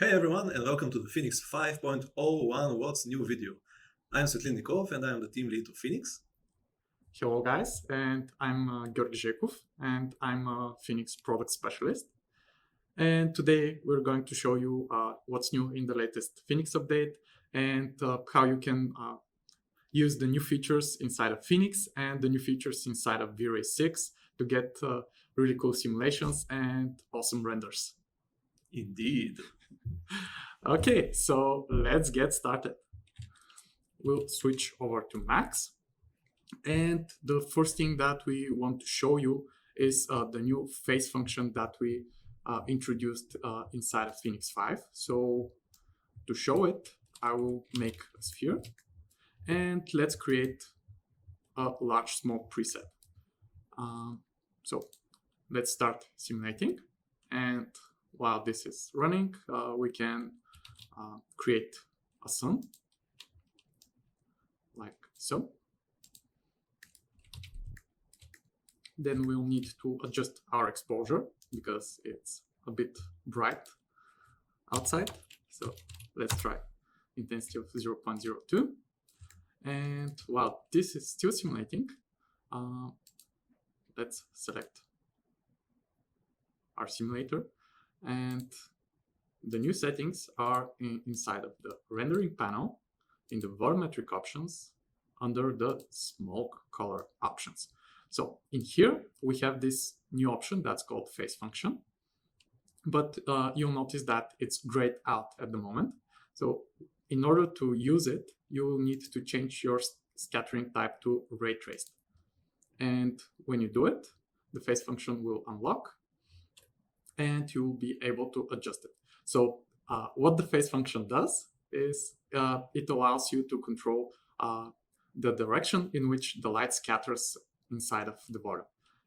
Hey everyone, and welcome to the Phoenix 5.01 What's New video. I'm Zhekov and I'm the team lead of Phoenix. Hello guys, and I'm Georgi Zhekov, and I'm a Phoenix product specialist. And today we're going to show you what's new in the latest Phoenix update and how you can use the new features inside of Phoenix and the new features inside of V-Ray 6 to get really cool simulations and awesome renders. Indeed. Okay, so let's get started. We'll switch over to Max. And the first thing that we want to show you is the new phase function that we introduced inside of Phoenix 5. So to show it, I will make a sphere and let's create a large smoke preset. So let's start simulating, and while this is running, we can create a sun like so. Then we'll need to adjust our exposure because it's a bit bright outside. So let's try intensity of 0.02. And while this is still simulating, let's select our simulator. And the new settings are inside of the rendering panel in the volumetric options under the smoke color options. So in here, we have this new option that's called phase function, but you'll notice that it's grayed out at the moment. So in order to use it, you will need to change your scattering type to ray traced. And when you do it, the phase function will unlock and you will be able to adjust it. So what the phase function does is it allows you to control the direction in which the light scatters inside of the volume.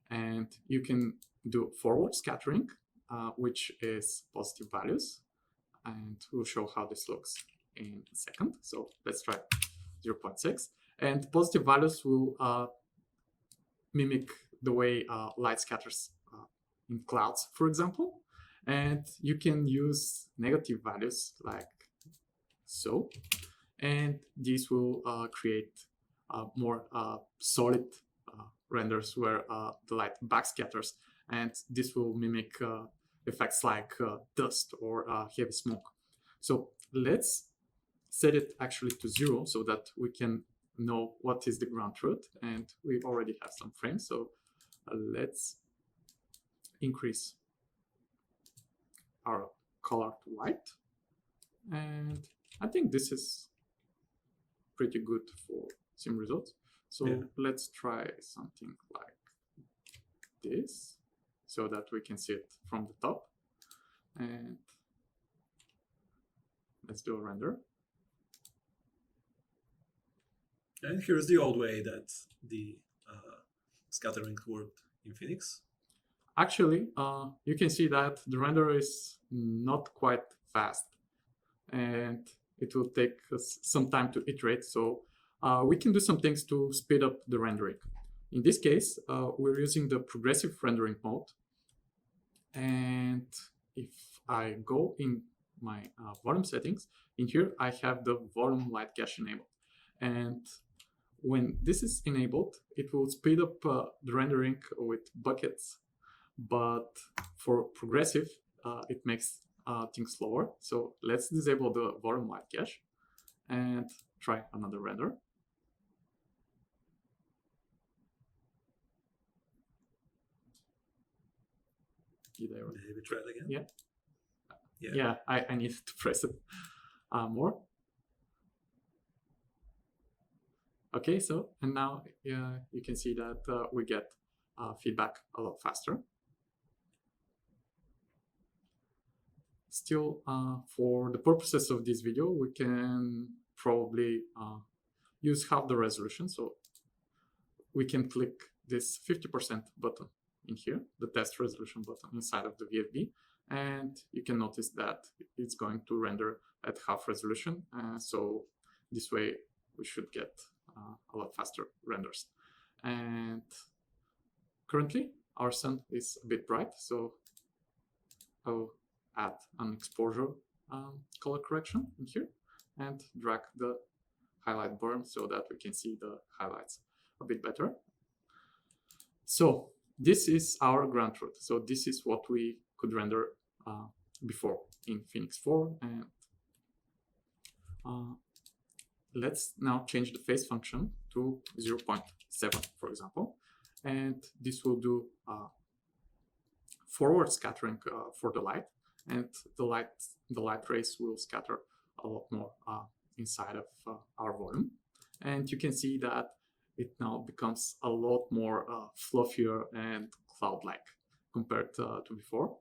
And you can do forward scattering, which is positive values. And we'll show how this looks in a second. So let's try 0.6. And positive values will mimic the way light scatters in clouds, for example. And you can use negative values like so. And these will create more solid renders where the light backscatters, and this will mimic effects like dust or heavy smoke. So let's set it actually to 0 so that we can know what is the ground truth, and we already have some frames. So let's increase our color to white, and I think this is pretty good for sim results. So yeah, let's try something like this so that we can see it from the top. And let's do a render. And here's the old way that the scattering worked in Phoenix. Actually, you can see that the render is not quite fast and it will take us some time to iterate. So we can do some things to speed up the rendering. In this case, we're using the progressive rendering mode. And if I go in my volume settings, in here I have the volume light cache enabled. And when this is enabled, it will speed up the rendering with buckets. But for progressive, it makes things slower. So let's disable the volume light cache and try another render. Did we try it again? Yeah, I need to press it more. Okay, so, and now you can see that we get feedback a lot faster. Still, for the purposes of this video, we can probably use half the resolution. So we can click this 50% button in here, the test resolution button inside of the VFB, and you can notice that it's going to render at half resolution. So this way we should get a lot faster renders. And currently our sun is a bit bright, so I'll add an exposure color correction in here and drag the highlight burn so that we can see the highlights a bit better. So this is our ground truth. So this is what we could render before in Phoenix 4. And let's now change the phase function to 0.7, for example. And this will do forward scattering for the light. And the light rays will scatter a lot more inside of our volume. And you can see that it now becomes a lot more fluffier and cloud-like compared to before.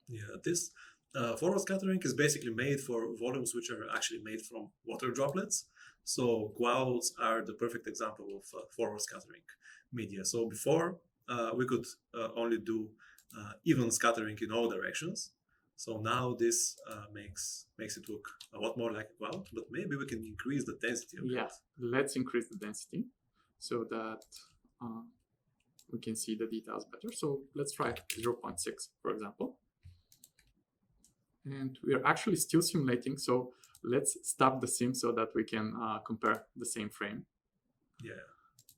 Yeah, this forward scattering is basically made for volumes which are actually made from water droplets. So clouds are the perfect example of forward scattering media. So before we could only do even scattering in all directions. So now this makes it look a lot more like a cloud, but maybe we can increase the density of it. Yeah, let's increase the density so that we can see the details better. So let's try 0.6, for example. And we are actually still simulating, so let's stop the sim so that we can compare the same frame. Yeah,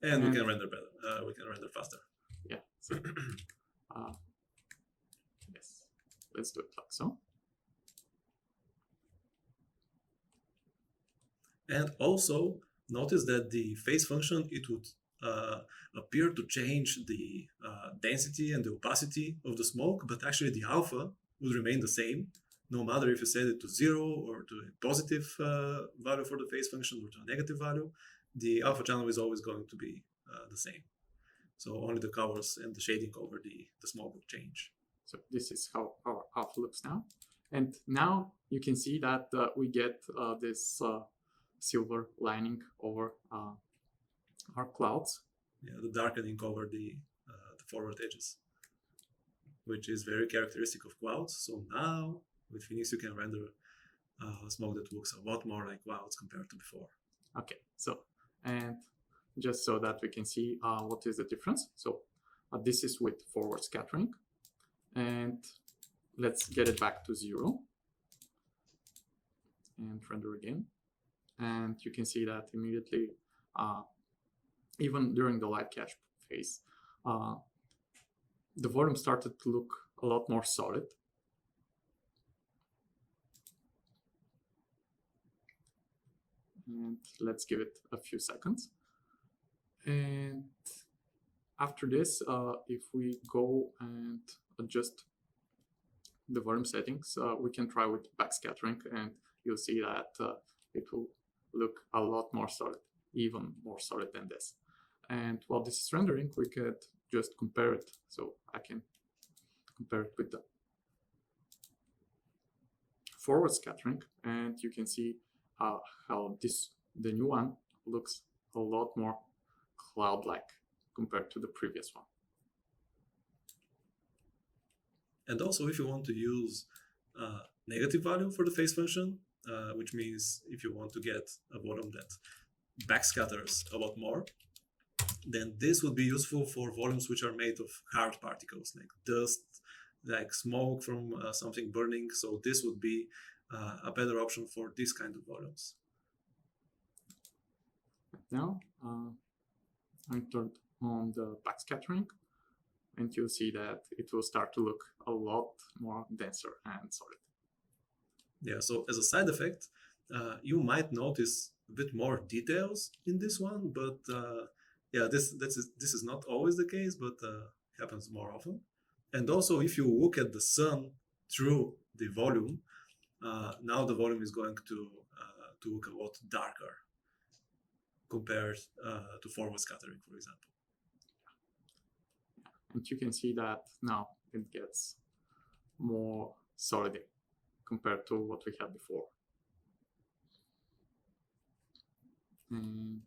and we can render better. We can render faster. Yeah. So, yes, let's do it like so. And also notice that the phase function, it would appear to change the density and the opacity of the smoke, but actually the alpha would remain the same, no matter if you set it to 0 or to a positive value for the phase function or to a negative value. The alpha channel is always going to be the same. So only the colors and the shading over the smoke will change. So this is how our alpha looks now. And now you can see that we get this silver lining over our clouds. Yeah, the darkening over the forward edges, which is very characteristic of clouds. So now with Phoenix you can render smoke that looks a lot more like clouds compared to before. Okay, so and just so that we can see what is the difference. So this is with forward scattering, and let's get it back to 0 and render again. And you can see that immediately, even during the light catch phase, the volume started to look a lot more solid. And let's give it a few seconds. And after this, if we go and adjust the volume settings, we can try with backscattering, and you'll see that it will look a lot more solid, even more solid than this. And while this is rendering, we could just compare it. So I can compare it with the forward scattering, and you can see how the new one looks a lot more cloud-like compared to the previous one. And also, if you want to use negative value for the phase function, which means if you want to get a volume that backscatters a lot more, then this would be useful for volumes which are made of hard particles, like dust, like smoke from something burning. So this would be a better option for this kind of volumes. Now I turned on the backscattering, and you'll see that it will start to look a lot more denser and solid. Yeah, so as a side effect, you might notice a bit more details in this one, but yeah, this is not always the case, but happens more often. And also, if you look at the sun through the volume, now the volume is going to look a lot darker compared to forward scattering, for example. And you can see that now it gets more solid compared to what we had before. And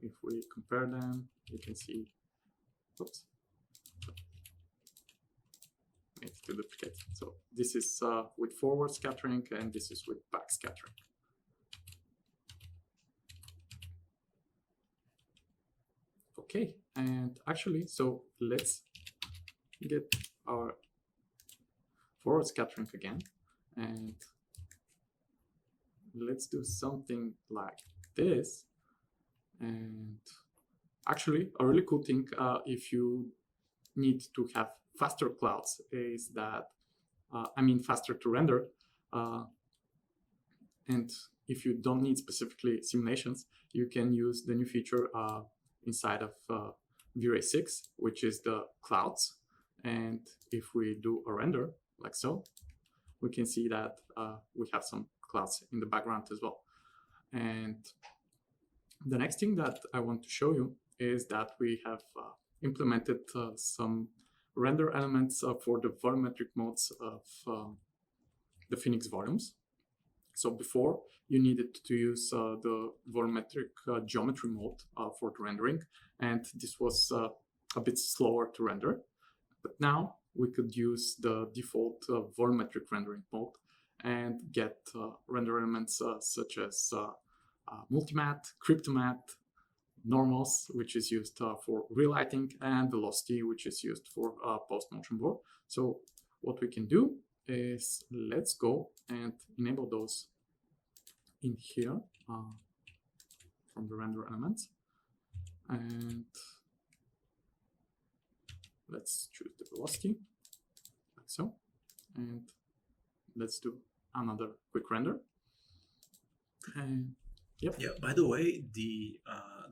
if we compare them, you can see, oops, it's to duplicate. So this is with forward scattering, and this is with back scattering. Okay, and actually, so let's get our forward scattering again, and let's do something like this. And actually, a really cool thing, if you need to have faster clouds, is that, faster to render. And if you don't need specifically simulations, you can use the new feature inside of V-Ray 6, which is the clouds. And if we do a render like so, we can see that we have some clouds in the background as well. And the next thing that I want to show you is that we have implemented some render elements for the volumetric modes of the Phoenix volumes. So before, you needed to use the volumetric geometry mode for the rendering, and this was a bit slower to render. But now we could use the default volumetric rendering mode and get render elements such as Multimatte, Cryptomatte, normals, which is used for relighting, and velocity, which is used for post-motion blur. So what we can do is, let's go and enable those in here from the render elements. And let's choose the velocity, like so. And let's do another quick render. And yep. Yeah, by the way, the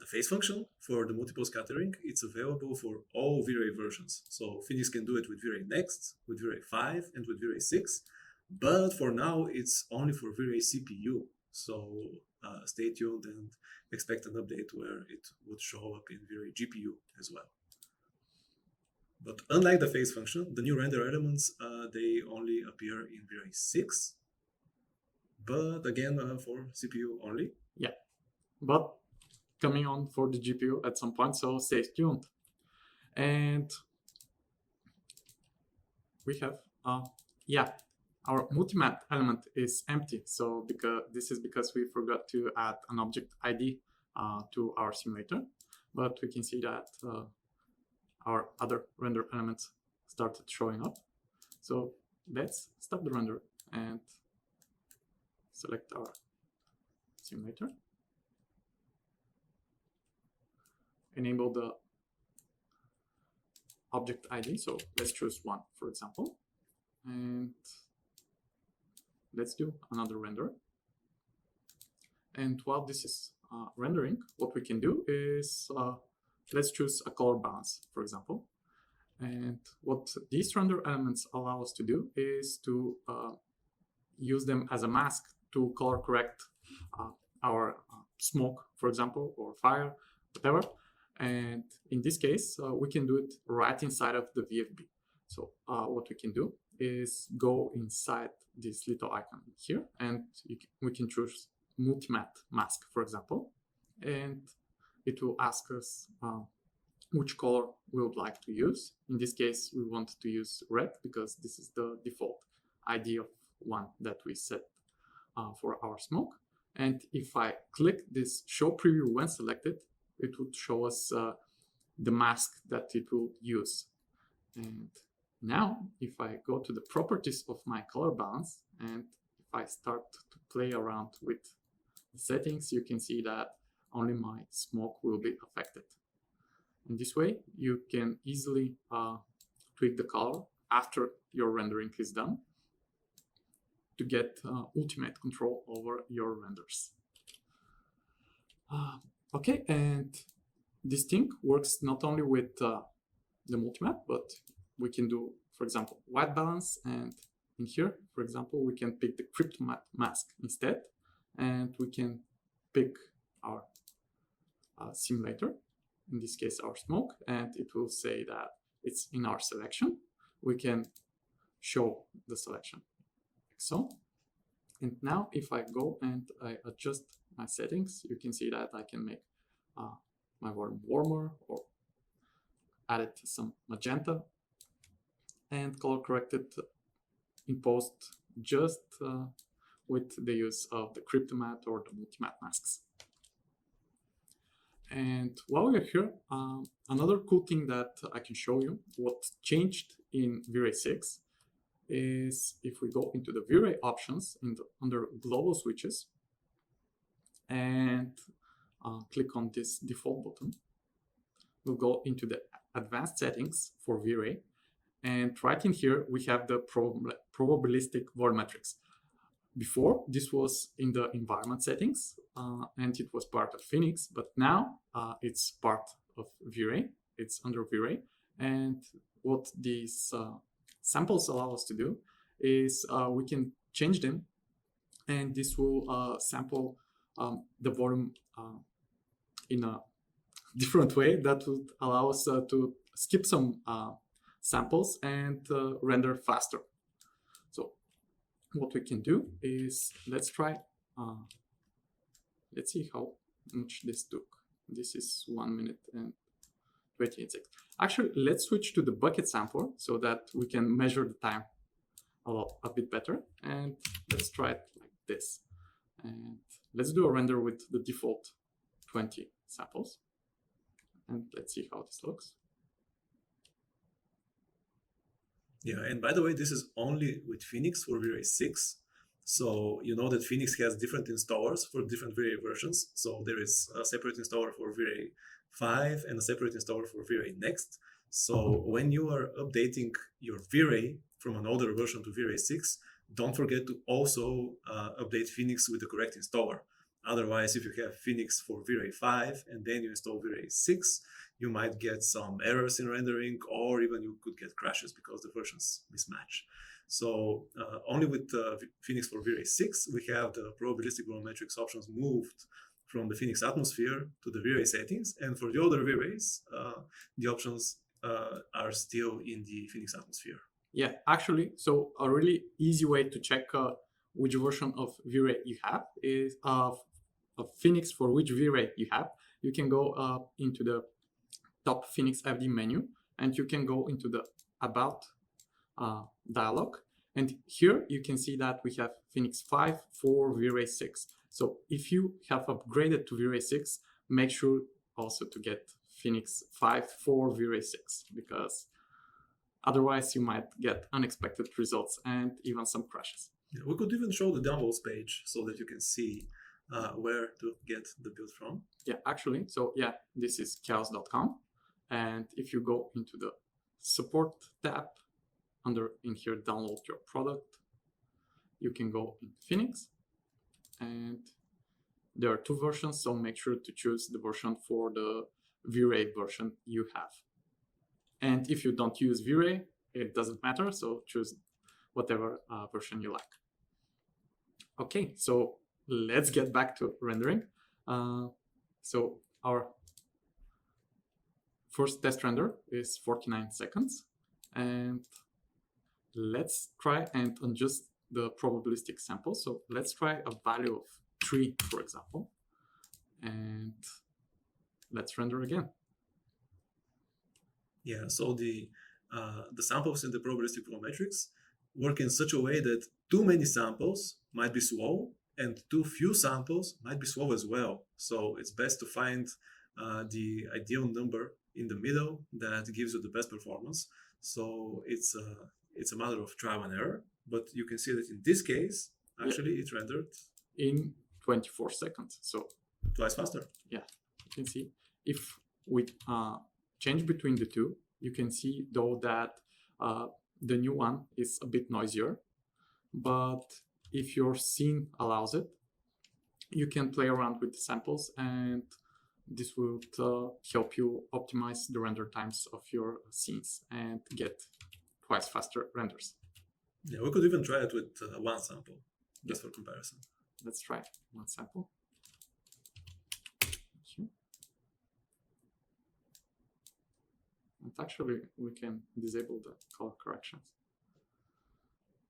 phase function for the multiple scattering, it's available for all V-Ray versions. So Phoenix can do it with V-Ray Next, with V-Ray 5, and with V-Ray 6. But for now, it's only for V-Ray CPU. So stay tuned and expect an update where it would show up in V-Ray GPU as well. But unlike the phase function, the new render elements, they only appear in V-Ray 6. But again, for CPU only. Yeah, but coming on for the GPU at some point, so stay tuned. And we have, our multimatte element is empty. So this is because we forgot to add an object ID to our simulator. But we can see that our other render elements started showing up. So let's stop the render and select our simulator. Enable the object ID. So let's choose one, for example. And let's do another render. And while this is rendering, what we can do is let's choose a color balance, for example. And what these render elements allow us to do is to use them as a mask to color correct our smoke, for example, or fire, whatever. And in this case, we can do it right inside of the VFB. So what we can do is go inside this little icon here, and we can choose Multimatte mask, for example, and it will ask us which color we would like to use. In this case, we want to use red because this is the default ID of one that we set for our smoke. And if I click this show preview when selected, it would show us the mask that it will use. And now, if I go to the properties of my color balance, and if I start to play around with the settings, you can see that only my smoke will be affected. In this way, you can easily tweak the color after your rendering is done to get ultimate control over your renders. Okay, and this thing works not only with the multimatte, but we can do, for example, white balance, and in here, for example, we can pick the Cryptomatte mask instead, and we can pick our simulator, in this case our smoke, and it will say that it's in our selection. We can show the selection like so. And now if I go and I adjust my settings, you can see that I can make my volume warmer or added some magenta and color corrected in post just with the use of the Cryptomatte or the Multimatte masks. And while we're here, another cool thing that I can show you what changed in V-Ray 6 is if we go into the V-Ray options under global switches, and click on this default button. We'll go into the advanced settings for V-Ray, and right in here we have the probabilistic volumetrics. Before, this was in the environment settings, and it was part of Phoenix, but now it's part of V-Ray. It's under V-Ray, and what these samples allow us to do is we can change them, and this will sample the volume in a different way that would allow us to skip some samples and render faster. So what we can do is, let's try, let's see how much this took. This is 1 minute and 28 seconds. Actually, let's switch to the bucket sampler so that we can measure the time a bit better. And let's try it like this. And let's do a render with the default 20 samples. And let's see how this looks. Yeah, and by the way, this is only with Phoenix for V-Ray 6. So you know that Phoenix has different installers for different V-Ray versions. So there is a separate installer for V-Ray 5 and a separate installer for V-Ray Next. So when you are updating your V-Ray from an older version to V-Ray 6, don't forget to also update Phoenix with the correct installer. Otherwise, if you have Phoenix for V-Ray 5 and then you install V-Ray 6, you might get some errors in rendering, or even you could get crashes because the versions mismatch. So only with Phoenix for V-Ray 6, we have the probabilistic volumetrics options moved from the Phoenix atmosphere to the V-Ray settings. And for the other V-Rays, the options are still in the Phoenix atmosphere. Yeah, actually, so a really easy way to check which version of V-Ray you have is of Phoenix for which V-Ray you have. You can go into the top Phoenix FD menu, and you can go into the About dialog. And here you can see that we have Phoenix 5 for V-Ray 6. So if you have upgraded to V-Ray 6, make sure also to get Phoenix 5 for V-Ray 6, because otherwise you might get unexpected results and even some crashes. Yeah, we could even show the downloads page so that you can see where to get the build from. Yeah, actually, so yeah, this is chaos.com. And if you go into the support tab, in here, download your product, you can go in Phoenix, and there are 2 versions, so make sure to choose the version for the V-Ray version you have. And if you don't use V-Ray, it doesn't matter, so choose whatever version you like. Okay, so let's get back to rendering. So our first test render is 49 seconds, and let's try and adjust the probabilistic sample. So let's try a value of 3, for example, and let's render again. Yeah, so the samples in the probabilistic volumetrics work in such a way that too many samples might be slow and too few samples might be slow as well. So it's best to find the ideal number in the middle that gives you the best performance. So it's a matter of trial and error, but you can see that in this case, actually it rendered in 24 seconds. So twice faster. Yeah, you can see if we change between the two, you can see though that the new one is a bit noisier, but if your scene allows it, you can play around with the samples, and this will help you optimize the render times of your scenes and get twice faster renders. Yeah, we could even try it with 1 sample, just for comparison. Let's try 1 sample. And actually, we can disable the color corrections.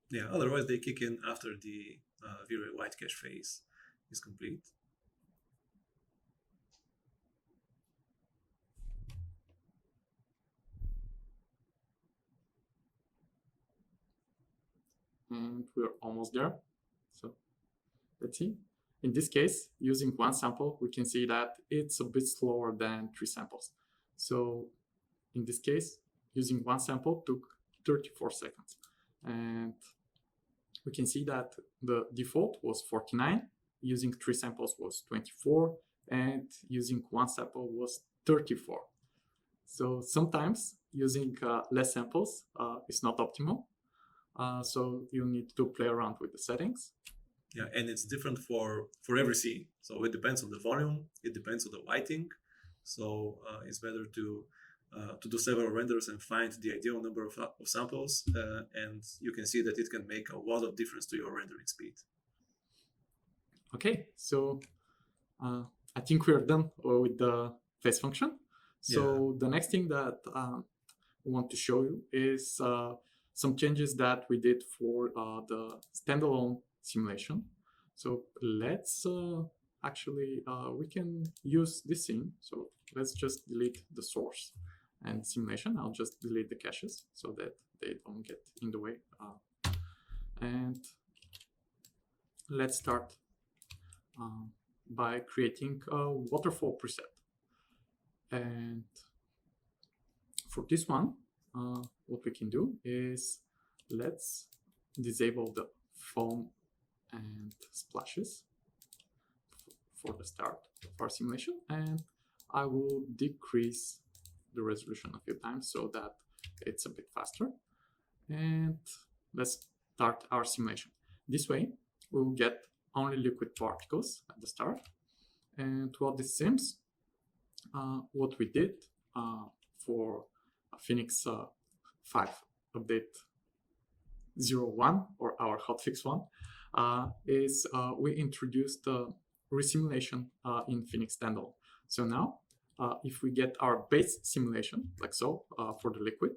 Yeah, otherwise they kick in after the V-Ray white cache phase is complete. And we're almost there. So let's see. In this case, using 1 sample, we can see that it's a bit slower than 3 samples. So in this case, using 1 sample took 34 seconds. And we can see that the default was 49 using 3 samples was 24, and using 1 sample was 34. So sometimes using less samples is not optimal. So you need to play around with the settings. Yeah, and it's different for every scene. So it depends on the volume, it depends on the lighting. So it's better to do several renders and find the ideal number of samples, and you can see that it can make a lot of difference to your rendering speed. Okay, so I think we're done with the phase function. So the next thing that we want to show you is some changes that we did for the standalone simulation. So let's actually, we can use this scene. So let's just delete the source and simulation. I'll just delete the caches so that they don't get in the way. And let's start by creating a waterfall preset. And for this one, what we can do is let's disable the foam and splashes for the start of our simulation, and I will decrease the resolution a few times so that it's a bit faster. And let's start our simulation. This way we'll get only liquid particles at the start. And what this seems, what we did for Phoenix 5 update 01, or our hotfix one, is we introduced resimulation in Phoenix Standalone. So now, if we get our base simulation, like so, for the liquid,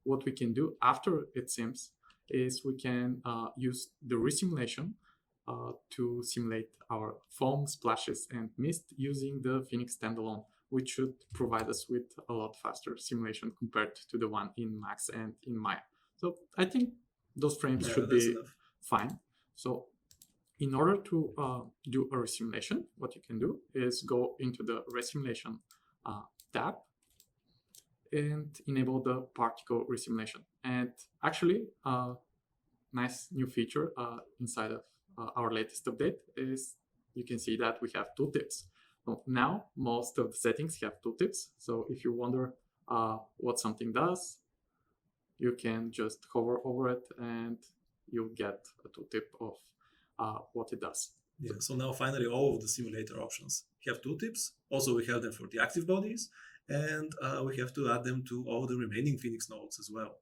what we can do after it sims is we can use the resimulation to simulate our foam, splashes, and mist using the Phoenix Standalone, which should provide us with a lot faster simulation compared to the one in Max and in Maya. So I think those frames should be fine. So in order to do a resimulation, what you can do is go into the Resimulation tab and enable the particle resimulation. And actually, nice new feature inside of our latest update is you can see that we have tooltips. So now most of the settings have tooltips. So if you wonder what something does, you can just hover over it and you'll get a tooltip of what it does. Yeah, so now finally all of the simulator options have tooltips. Also we have them for the active bodies, and we have to add them to all the remaining Phoenix nodes as well.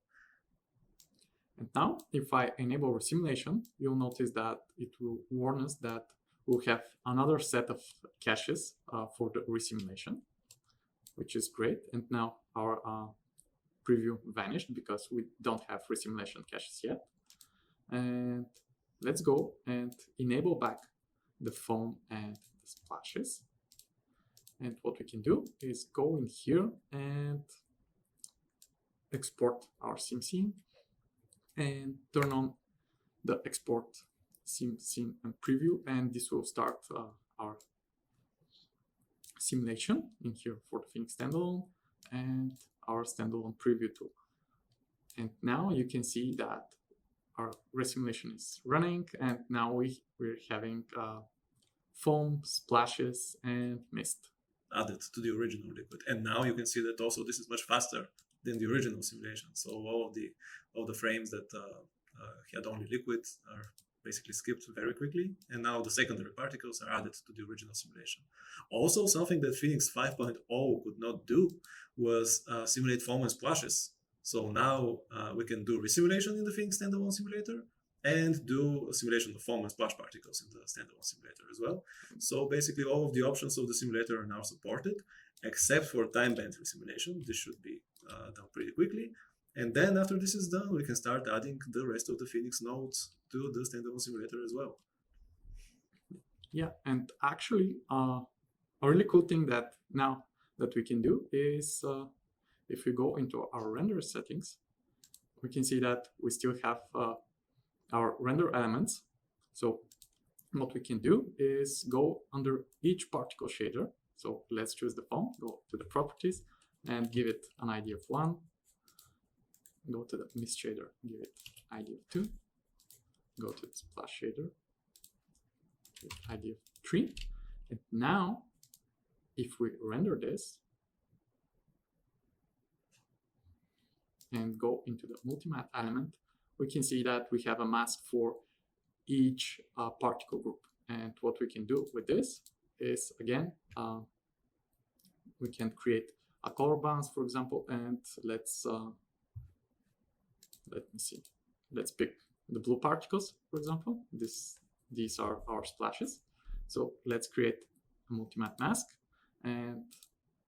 And now, if I enable resimulation, you'll notice that it will warn us that we'll have another set of caches for the resimulation, which is great. And now our preview vanished because we don't have resimulation caches yet. And let's go and enable back the foam and the splashes. And what we can do is go in here and export our sim scene and turn on the export sim scene and preview, and this will start our simulation in here for the Phoenix Standalone and our standalone preview tool. And now you can see that our resimulation is running, and now we're having foam, splashes, and mist added to the original liquid. And now you can see that also this is much faster than the original simulation. So all the frames that had only liquid are basically skipped very quickly, and now the secondary particles are added to the original simulation. Also, something that Phoenix 5.0 could not do was simulate foam and splashes. So now we can do resimulation in the Phoenix Standalone Simulator and do a simulation of foam and splash particles in the Standalone Simulator as well. So basically all of the options of the simulator are now supported, except for time-band resimulation. This should be done pretty quickly. And then after this is done, we can start adding the rest of the Phoenix nodes to the Standalone Simulator as well. Yeah, and actually, a really cool thing that now that we can do is if we go into our render settings, we can see that we still have our render elements. So what we can do is go under each particle shader. So let's choose the foam, go to the properties and give it an ID of 1. Go to the mist shader, give it ID of 2. Go to the splash shader, with ID of 3. And now, if we render this and go into the multimatte element, we can see that we have a mask for each particle group. And what we can do with this is, again, we can create a color balance, for example, and let me see. Let's pick the blue particles, for example. These are our splashes. So let's create a multimatte mask, and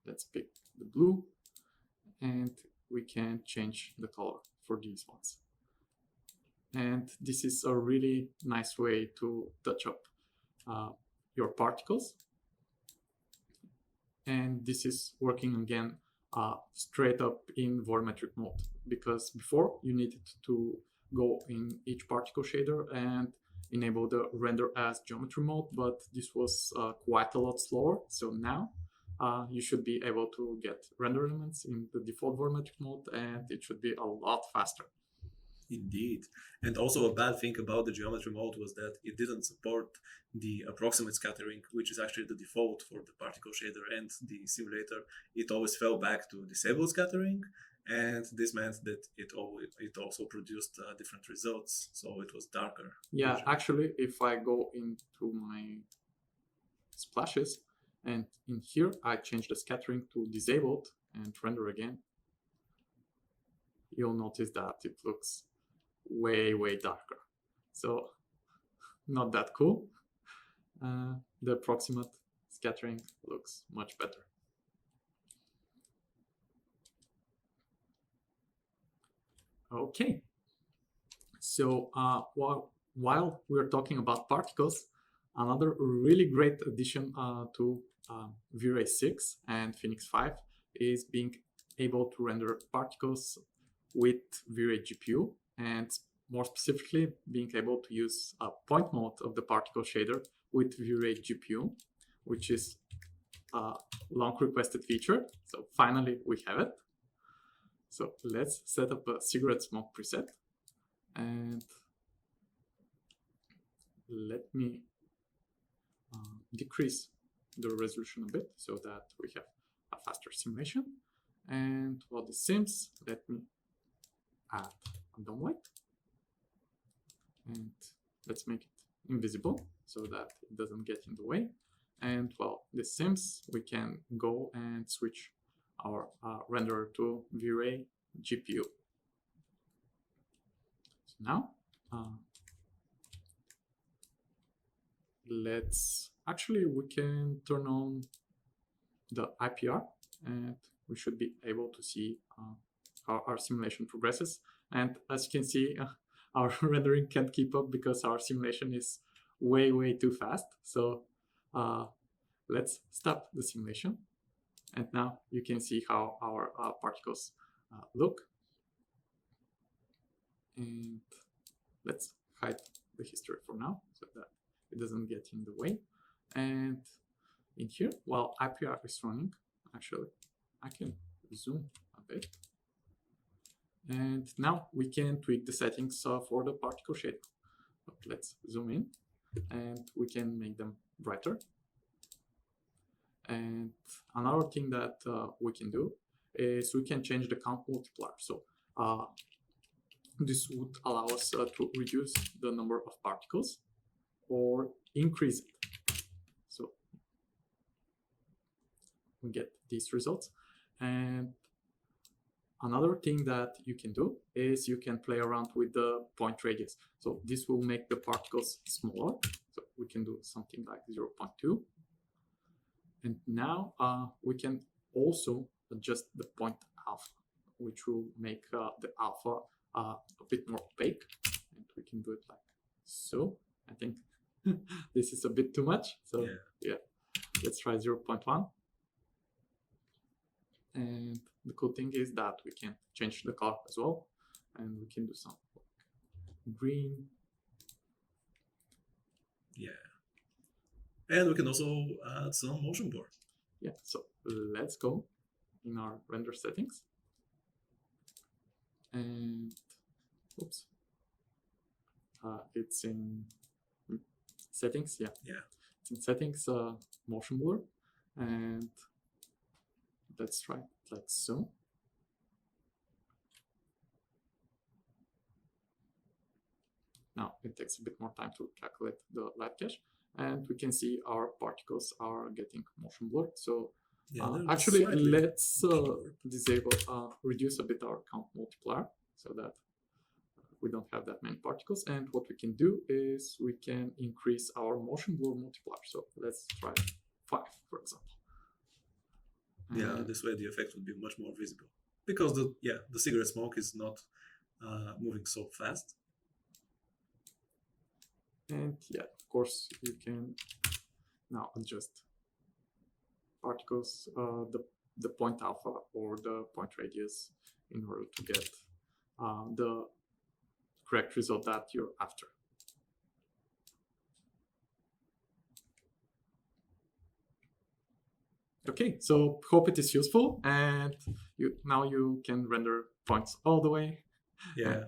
let's pick the blue, and we can change the color for these ones. And this is a really nice way to touch up your particles. And this is working again straight up in volumetric mode, because before you needed to go in each particle shader and enable the render as geometry mode, but this was quite a lot slower. So now you should be able to get render elements in the default volumetric mode, and it should be a lot faster. Indeed. And also a bad thing about the geometry mode was that it didn't support the approximate scattering, which is actually the default for the particle shader and the simulator. It always fell back to disable scattering, and this meant that it also produced different results, so it was darker. Yeah, usually. actually, if I go into my splashes, and in here I change the scattering to disabled and render again, you'll notice that it looks way darker. So not that cool. The approximate scattering looks much better. Okay, so while we're talking about particles, another really great addition to V-Ray 6 and Phoenix 5 is being able to render particles with V-Ray GPU, and more specifically being able to use a point mode of the particle shader with V-Ray GPU, which is a long requested feature. So finally we have it. So let's set up a cigarette smoke preset, and let me decrease the resolution a bit so that we have a faster simulation. And for the sims, let me add a dome light, and let's make it invisible so that it doesn't get in the way. And well, the sims, we can go and switch our renderer to V-Ray GPU. So now we can turn on the IPR, and we should be able to see how our simulation progresses. And as you can see, our rendering can't keep up because our simulation is way too fast. So let's stop the simulation. And now you can see how our particles look. And let's hide the history for now so that it doesn't get in the way. And in here, while IPR is running, actually, I can zoom a bit. And now we can tweak the settings for the particle shader. But let's zoom in, and we can make them brighter. And another thing that we can do is we can change the count multiplier. So this would allow us to reduce the number of particles or increase it. So we get these results. And another thing that you can do is you can play around with the point radius. So this will make the particles smaller. So we can do something like 0.2. And now we can also adjust the point alpha, which will make the alpha a bit more opaque. And we can do it like so. I think this is a bit too much. So yeah, let's try 0.1. And the cool thing is that we can change the color as well. And we can do some green. Yeah. And we can also add some motion blur. Yeah, so let's go in our render settings. And oops, it's in settings, yeah. Yeah. It's in settings, motion blur, and let's try it like so. Now it takes a bit more time to calculate the light cache, and we can see our particles are getting motion blurred. So actually, let's reduce a bit our count multiplier so that we don't have that many particles. And what we can do is we can increase our motion blur multiplier. So let's try 5, for example. Yeah, this way the effect would be much more visible because the cigarette smoke is not moving so fast. And yeah, of course, you can now adjust particles, the point alpha or the point radius in order to get the correct result that you're after. Okay, so hope it is useful, and now you can render points all the way. Yeah,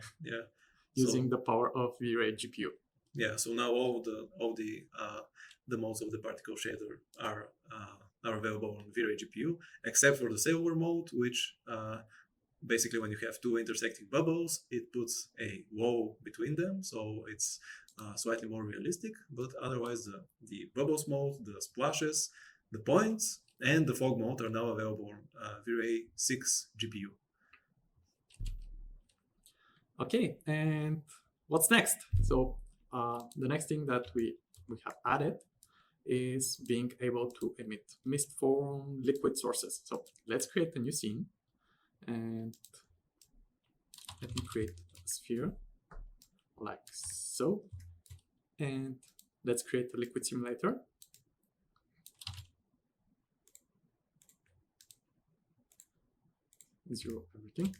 using the power of V-Ray GPU. Yeah, so now all the modes of the particle shader are available on V-Ray GPU, except for the cellular mode, which basically when you have two intersecting bubbles, it puts a wall between them, so it's slightly more realistic. But otherwise, the bubbles mode, the splashes, the points, and the fog mode are now available on V-Ray 6 GPU. Okay, and what's next? So the next thing that we have added is being able to emit mist from liquid sources. So let's create a new scene, and let me create a sphere like so, and let's create a liquid simulator. Zero everything.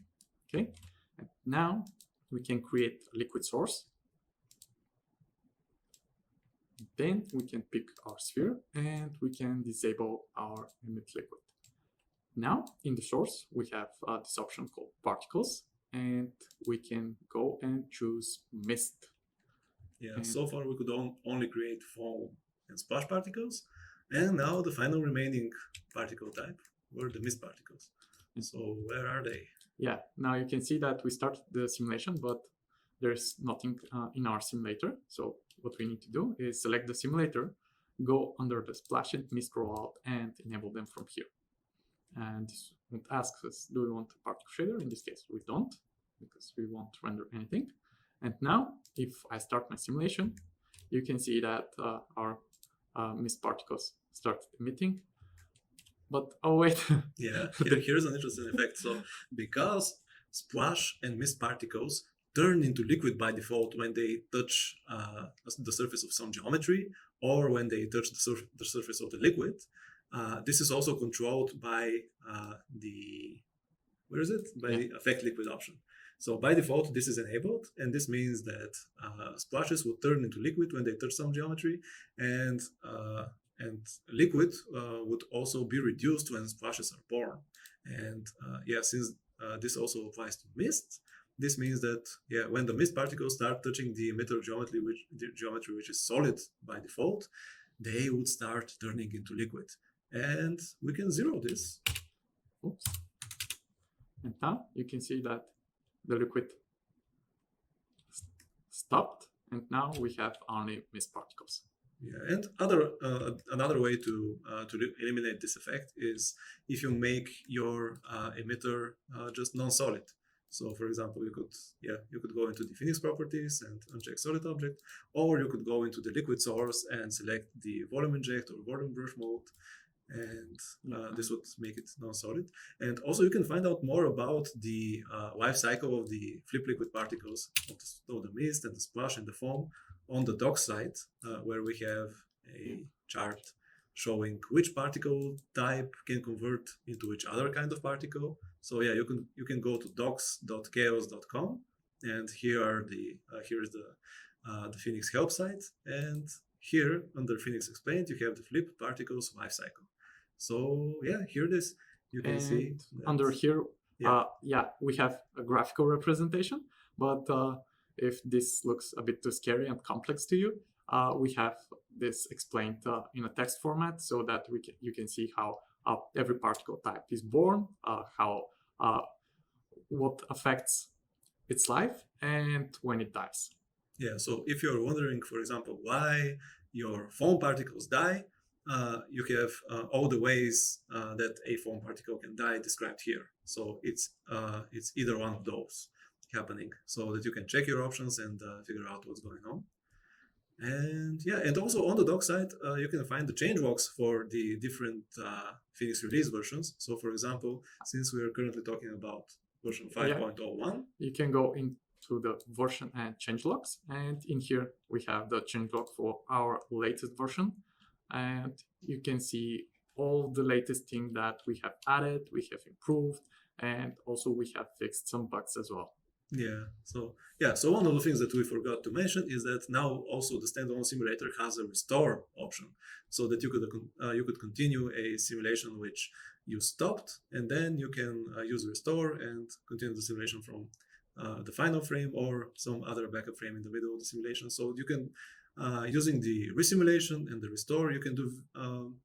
Okay, and now we can create a liquid source. Then we can pick our sphere and we can disable our emit liquid. Now in the source we have this option called particles, and we can go and choose mist. Yeah, and so far we could only create foam and splash particles, and now the final remaining particle type were the mist particles. So where are they? Yeah, now you can see that we started the simulation, but there's nothing in our simulator. So what we need to do is select the simulator, go under the splash and mist rollout, and enable them from here. And it asks us, do we want a particle shader? In this case, we don't, because we won't render anything. And now, if I start my simulation, you can see that our mist particles start emitting. But oh wait. Yeah, here's an interesting effect. So because splash and mist particles turn into liquid by default when they touch the surface of some geometry, or when they touch the surface of the liquid, this is also controlled by the affect liquid option. So by default, this is enabled, and this means that splashes will turn into liquid when they touch some geometry, and liquid would also be reduced when splashes are born. And since this also applies to mist, this means that when the mist particles start touching the emitter geometry, which is solid by default, they would start turning into liquid. And we can zero this. Oops. And now you can see that the liquid stopped, and now we have only mist particles. Yeah, and another way to eliminate this effect is if you make your emitter just non-solid. So, for example, you could go into the Phoenix properties and uncheck solid object, or you could go into the liquid source and select the volume inject or volume brush mode, and this would make it non-solid. And also, you can find out more about the life cycle of the flip liquid particles of the mist and the splash and the foam on the docs site, where we have a chart showing which particle type can convert into which other kind of particle. So yeah, you can go to docs.chaos.com, and here's the Phoenix help site, and here under Phoenix Explained you have the flip particles life cycle. So yeah, here it is. You can see under here. We have a graphical representation, but if this looks a bit too scary and complex to you, we have this explained in a text format so that you can see how every particle type is born, what affects its life, and when it dies. Yeah, so if you're wondering, for example, why your foam particles die, you have all the ways that a foam particle can die described here. So it's either one of those happening, so that you can check your options and figure out what's going on. And yeah, and also on the dock side, you can find the changelogs for the different Phoenix release versions. So for example, since we are currently talking about version 5.01, you can go into the version and changelogs, and in here we have the changelog for our latest version, and you can see all the latest thing that we have added, we have improved, and also we have fixed some bugs as well. So one of the things that we forgot to mention is that now also the standalone simulator has a restore option, so that you could continue a simulation which you stopped, and then you can use restore and continue the simulation from the final frame or some other backup frame in the middle of the simulation. So you can, using the resimulation and the restore, you can do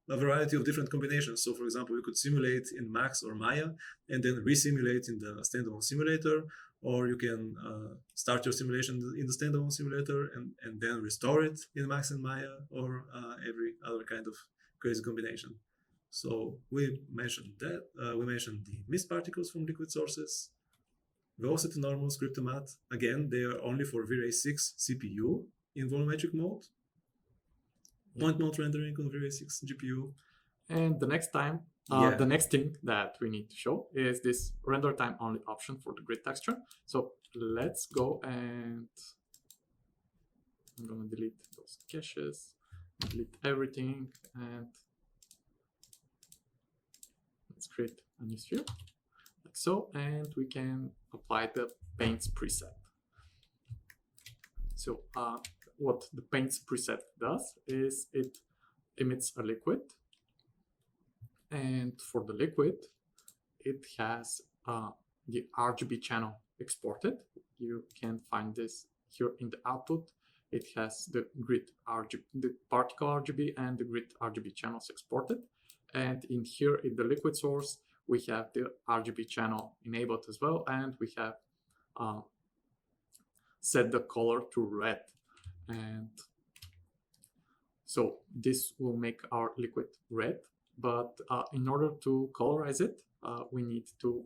a variety of different combinations. So for example, you could simulate in Max or Maya and then resimulate in the standalone simulator, or you can start your simulation in the standalone simulator and then restore it in Max and Maya, or every other kind of crazy combination. So we mentioned that. We mentioned the mist particles from liquid sources. Velocity normals, Cryptomatte. Again, they are only for V-Ray 6 CPU in volumetric mode. Point mode rendering on V-Ray 6 GPU. And the next thing that we need to show is this render time only option for the grid texture. So let's go, and I'm gonna delete those caches, delete everything, and let's create a new sphere like so, and we can apply the paints preset. So what the paints preset does is it emits a liquid, and for the liquid it has the RGB channel exported. You can find this here in the output. It has the grid RGB, the particle RGB and the grid RGB channels exported, and in here in the liquid source we have the RGB channel enabled as well, and we have set the color to red, and so this will make our liquid red. But in order to colorize it, we need to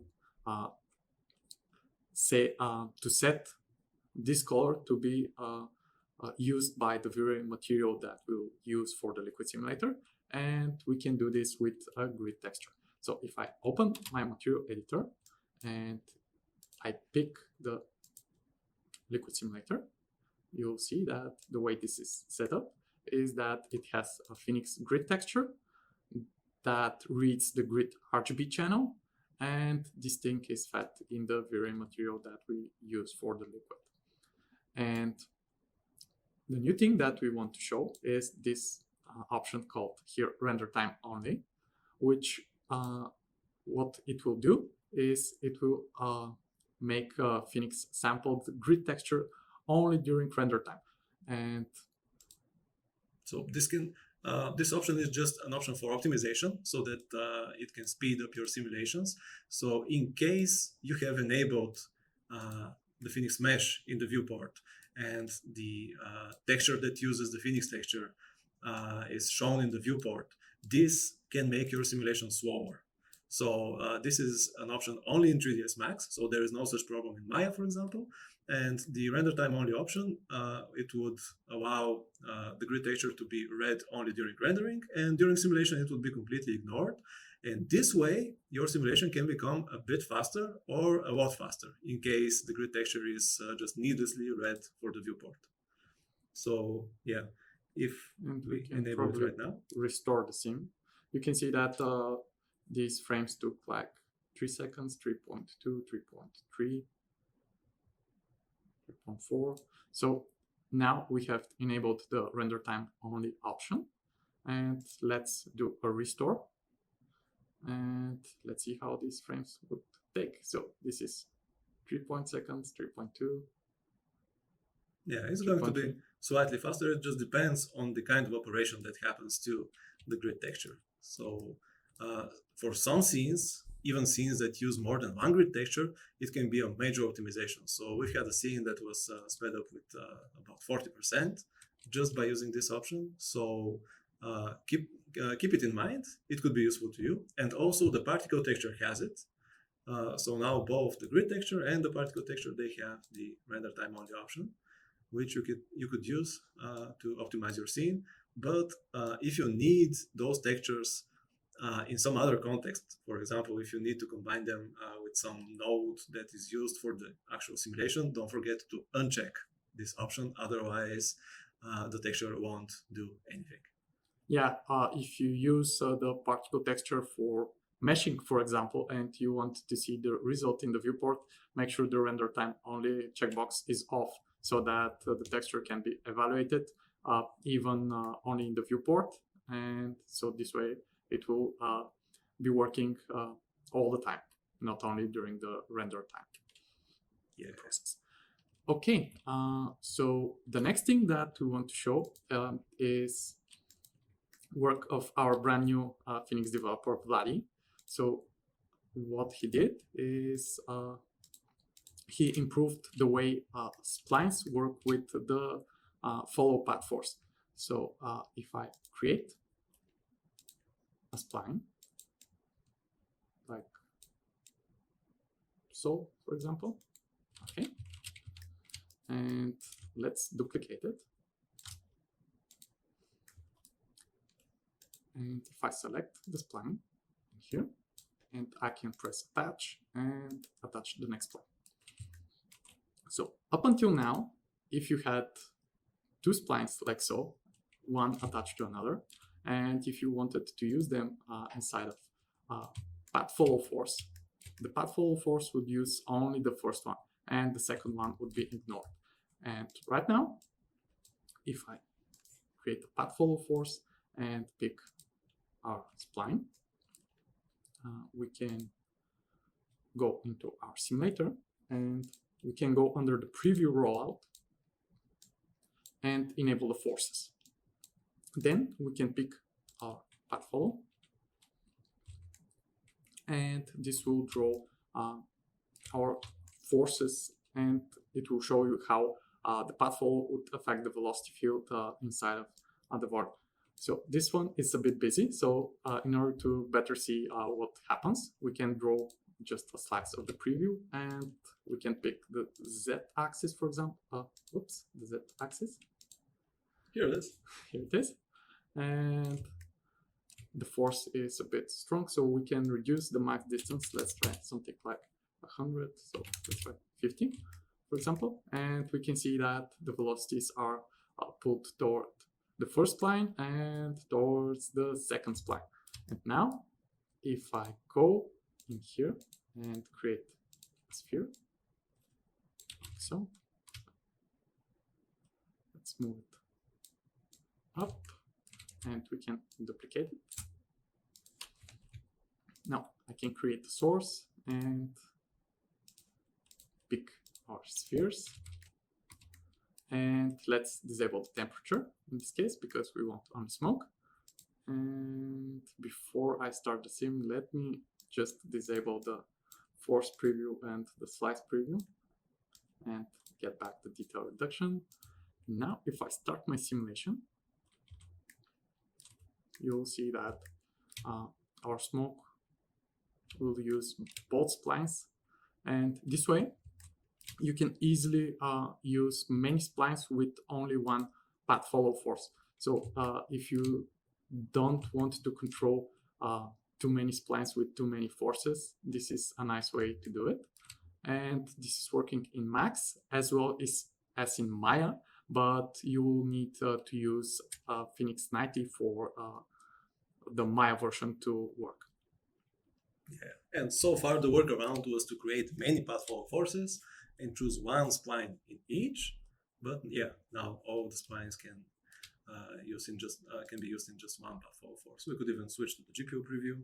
set this color to be used by the V-Ray material that we'll use for the liquid simulator, and we can do this with a grid texture. So if I open my material editor and I pick the liquid simulator, you'll see that the way this is set up is that it has a Phoenix grid texture that reads the grid RGB channel, and this thing is fed in the V-Ray material that we use for the liquid. And the new thing that we want to show is this option called here render time only, which what it will do is it will make Phoenix sampled grid texture only during render time. And so this option is just an option for optimization, so that it can speed up your simulations. So in case you have enabled the Phoenix mesh in the viewport, and the texture that uses the Phoenix texture is shown in the viewport, this can make your simulation slower. So this is an option only in 3ds Max, so there is no such problem in Maya, for example. And the render time only option, it would allow the grid texture to be read only during rendering, and during simulation it would be completely ignored. And this way, your simulation can become a bit faster or a lot faster in case the grid texture is just needlessly read for the viewport. So yeah, if we enable it right now, restore the sim, you can see that these frames took like 3 seconds, 3.2, 3.3, 3.4. So now we have enabled the render time only option, and let's do a restore. And let's see how these frames would take. So this is 3 seconds, 3.2. Yeah, it's going to be slightly faster. It just depends on the kind of operation that happens to the grid texture. So for some scenes, even scenes that use more than one grid texture, it can be a major optimization. So we've had a scene that was sped up with about 40% just by using this option. So keep it in mind. It could be useful to you. And also the particle texture has it. So now both the grid texture and the particle texture, they have the render time only option, which you could use to optimize your scene. But if you need those textures in some other context, for example, if you need to combine them with some node that is used for the actual simulation, don't forget to uncheck this option. Otherwise, the texture won't do anything. Yeah, if you use the particle texture for meshing, for example, and you want to see the result in the viewport, make sure the render time only checkbox is off so that the texture can be evaluated even only in the viewport. And so this way it will be working all the time, not only during the render time process. Okay, so the next thing that we want to show is work of our brand new Phoenix developer, Vladi. So what he did is he improved the way splines work with the follow path force. So if I create a spline, like so, for example, okay, and let's duplicate it. And if I select the spline here, and I can press attach and attach the next one. So up until now, if you had two splines like so, one attached to another, and if you wanted to use them inside of path follow force, the path follow force would use only the first one, and the second one would be ignored. And right now, if I create a path follow force and pick our spline, we can go into our simulator and we can go under the preview rollout and enable the forces. Then we can pick our path follow, and this will draw our forces, and it will show you how the path follow would affect the velocity field inside of the void. So this one is a bit busy. So in order to better see what happens, we can draw just a slice of the preview, and we can pick the Z-axis, for example. Oops, the Z-axis. Here it is. Here it is. And the force is a bit strong, so we can reduce the max distance. Let's try something like 100. So let's try 50, for example. And we can see that the velocities are pulled toward the first spline and towards the second spline. And now, if I go in here and create a sphere, so let's move it up, and we can duplicate it. Now I can create the source and pick our spheres. And let's disable the temperature in this case because we want only smoke. And before I start the sim, let me just disable the force preview and the slice preview and get back the detail reduction. Now, if I start my simulation, you'll see that our smoke will use both splines, and this way you can easily use many splines with only one path follow force. So if you don't want to control too many splines with too many forces, this is a nice way to do it. And this is working in Max as well as in Maya, but you will need to use Phoenix 90 for the Maya version to work. Yeah, and so far the workaround was to create many path follow forces and choose one spline in each. But yeah, now all the splines can be used in just one path follow force. We could even switch to the GPU preview.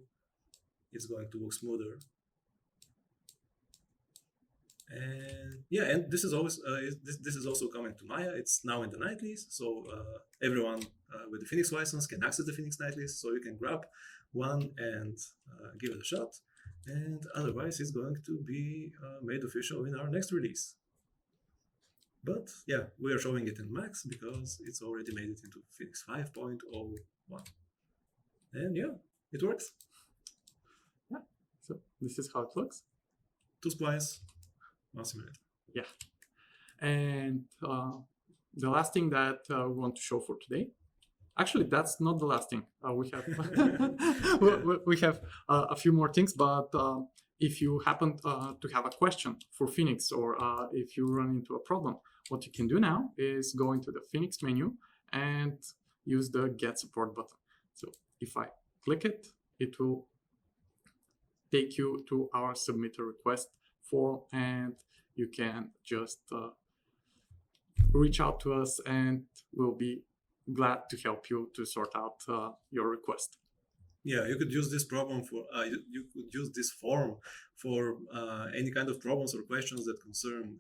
It's going to look smoother. And Yeah, and this is always this is also coming to Maya. It's now in the nightlies, so everyone with the Phoenix license can access the Phoenix nightlies. So you can grab one and give it a shot. And otherwise, it's going to be made official in our next release. But yeah, we are showing it in Max because it's already made it into Phoenix 5.01. And yeah, it works. Yeah, so this is how it looks. 2 splines, 1 simulator. Yeah, and the last thing that we want to show for today, actually that's not the last thing. We have we have a few more things, but if you happen to have a question for Phoenix, or if you run into a problem, what you can do now is go into the Phoenix menu and use the Get Support button. So if I click it, it will take you to our Submit a Request form, and you can just reach out to us, and we'll be glad to help you to sort out your request. Yeah, you could use this problem for you could use this form for any kind of problems or questions that concern,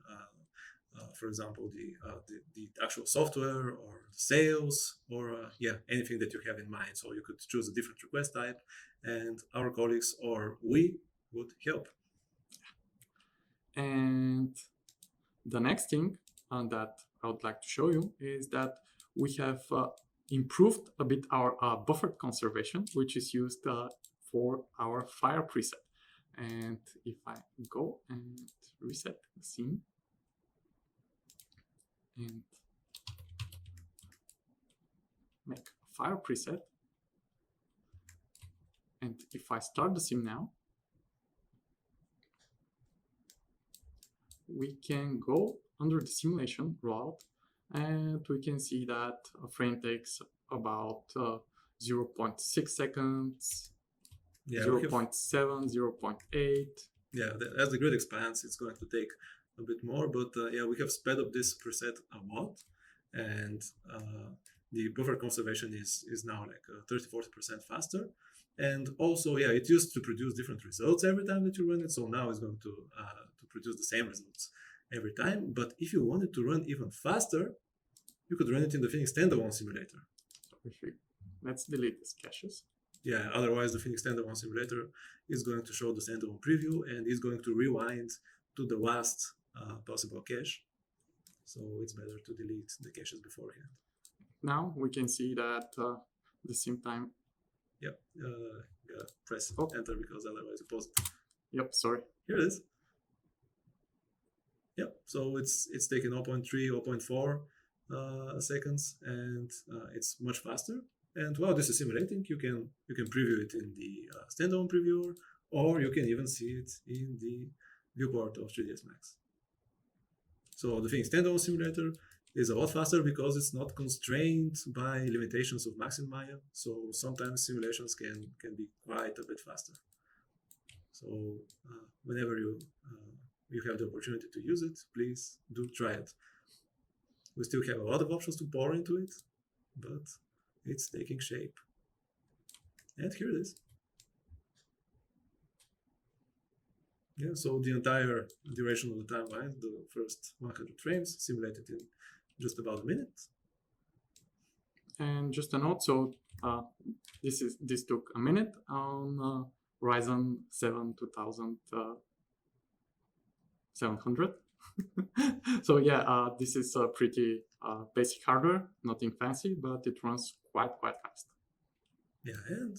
for example, the actual software or sales, or yeah, anything that you have in mind. So you could choose a different request type, and our colleagues or we would help. And the next thing that I would like to show you is that we have improved a bit our buffer conservation, which is used for our fire preset. And if I go and reset the scene and make a fire preset, and if I start the sim now, we can go under the simulation rollout, and we can see that a frame takes about 0.6 seconds, Yeah, 0.7, 0.8. Yeah, as the grid expands, it's going to take a bit more, but yeah, we have sped up this preset a lot, and the buffer conservation is now like 30-40% faster. And also, yeah, it used to produce different results every time that you run it, so now it's going to produce the same results every time. But if you wanted to run even faster, you could run it in the Phoenix Standalone Simulator. Let's delete these caches. Yeah, otherwise the Phoenix Standalone Simulator is going to show the standalone preview, and is going to rewind to the last possible cache. So it's better to delete the caches beforehand. Now we can see that the sim time. Yep, press enter because otherwise you pause it. Yep, sorry. Here it is. Yep, so it's taken 0.3, 0.4 seconds, and it's much faster. And while this is simulating, you can preview it in the standalone previewer, or you can even see it in the viewport of 3ds Max. So the Phoenix Standalone Simulator is a lot faster because it's not constrained by limitations of Max and Maya. So sometimes simulations can be quite a bit faster. So whenever you have the opportunity to use it, please do try it. We still have a lot of options to pour into it, but it's taking shape. And here it is. Yeah, so the entire duration of the timeline, the first 100 frames, simulated in just about a minute. And just a note, so this took a minute on Ryzen 7 2700. So yeah, this is a pretty basic hardware, nothing fancy, but it runs quite fast. Yeah, and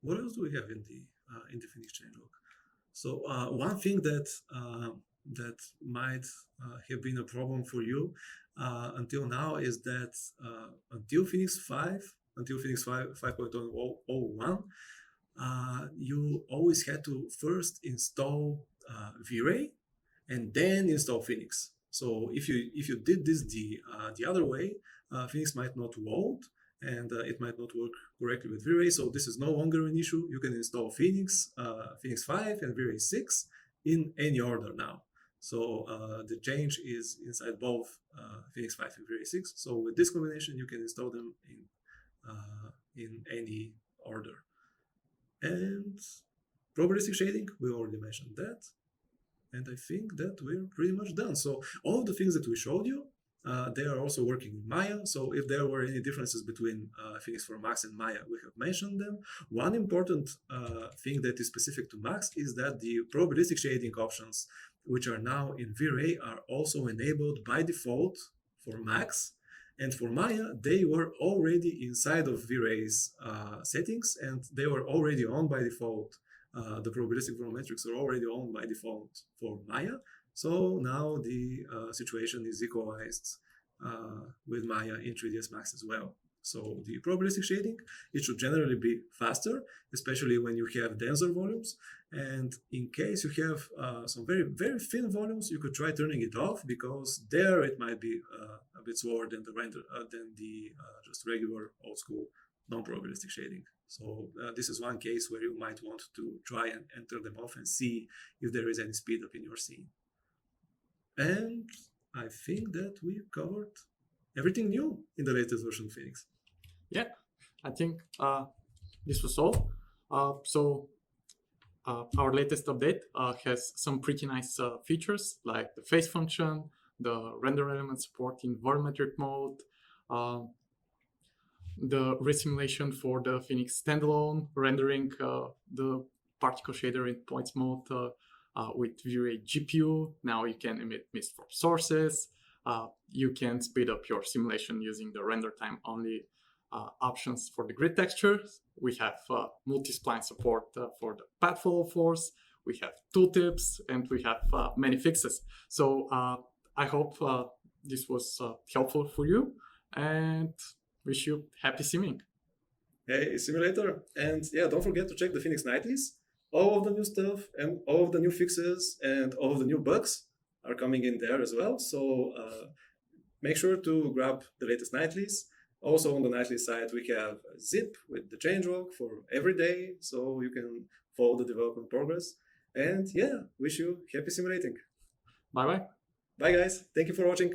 what else do we have in the Phoenix changelog? So one thing that might have been a problem for you until now is that until Phoenix 5.01, you always had to first install V-Ray and then install Phoenix. So if you did this the other way, Phoenix might not load, and it might not work correctly with V-Ray. So this is no longer an issue. You can install Phoenix, Phoenix 5 and V-Ray 6 in any order now. So the change is inside both Phoenix 5 and V-Ray 6. So with this combination, you can install them in any order. And probabilistic shading, we already mentioned that. And I think that we're pretty much done. So all of the things that we showed you, they are also working in Maya. So if there were any differences between Phoenix for Max and Maya, we have mentioned them. One important thing that is specific to Max is that the probabilistic shading options, which are now in V-Ray, are also enabled by default for Max. And for Maya, they were already inside of V-Ray's settings, and they were already on by default. The probabilistic volumetrics are already on by default for Maya. So now the situation is equalized with Maya in 3ds Max as well. So the probabilistic shading, it should generally be faster, especially when you have denser volumes. And in case you have some very, very thin volumes, you could try turning it off, because there it might be a bit slower than the render, than the just regular old school non-probabilistic shading. So this is one case where you might want to try and enter them off and see if there is any speed up in your scene. And I think that we covered everything new in the latest version of Phoenix. Yeah, I think this was all. Our latest update has some pretty nice features, like the phase function, the render element support in volumetric mode, the resimulation for the Phoenix standalone, rendering the particle shader in points mode with V-Ray GPU. Now you can emit mist from sources. You can speed up your simulation using the render time only options for the grid textures. We have multispline support for the path follow force. We have tooltips, and we have many fixes. So I hope this was helpful for you, and wish you happy simming. Hey, simulator. And yeah, don't forget to check the Phoenix nightlies. All of the new stuff and all of the new fixes and all of the new bugs are coming in there as well. So make sure to grab the latest nightlies. Also on the nightly side, we have a zip with the changelog for every day, so you can follow the development progress. And yeah, wish you happy simulating. Bye-bye. Bye guys. Thank you for watching.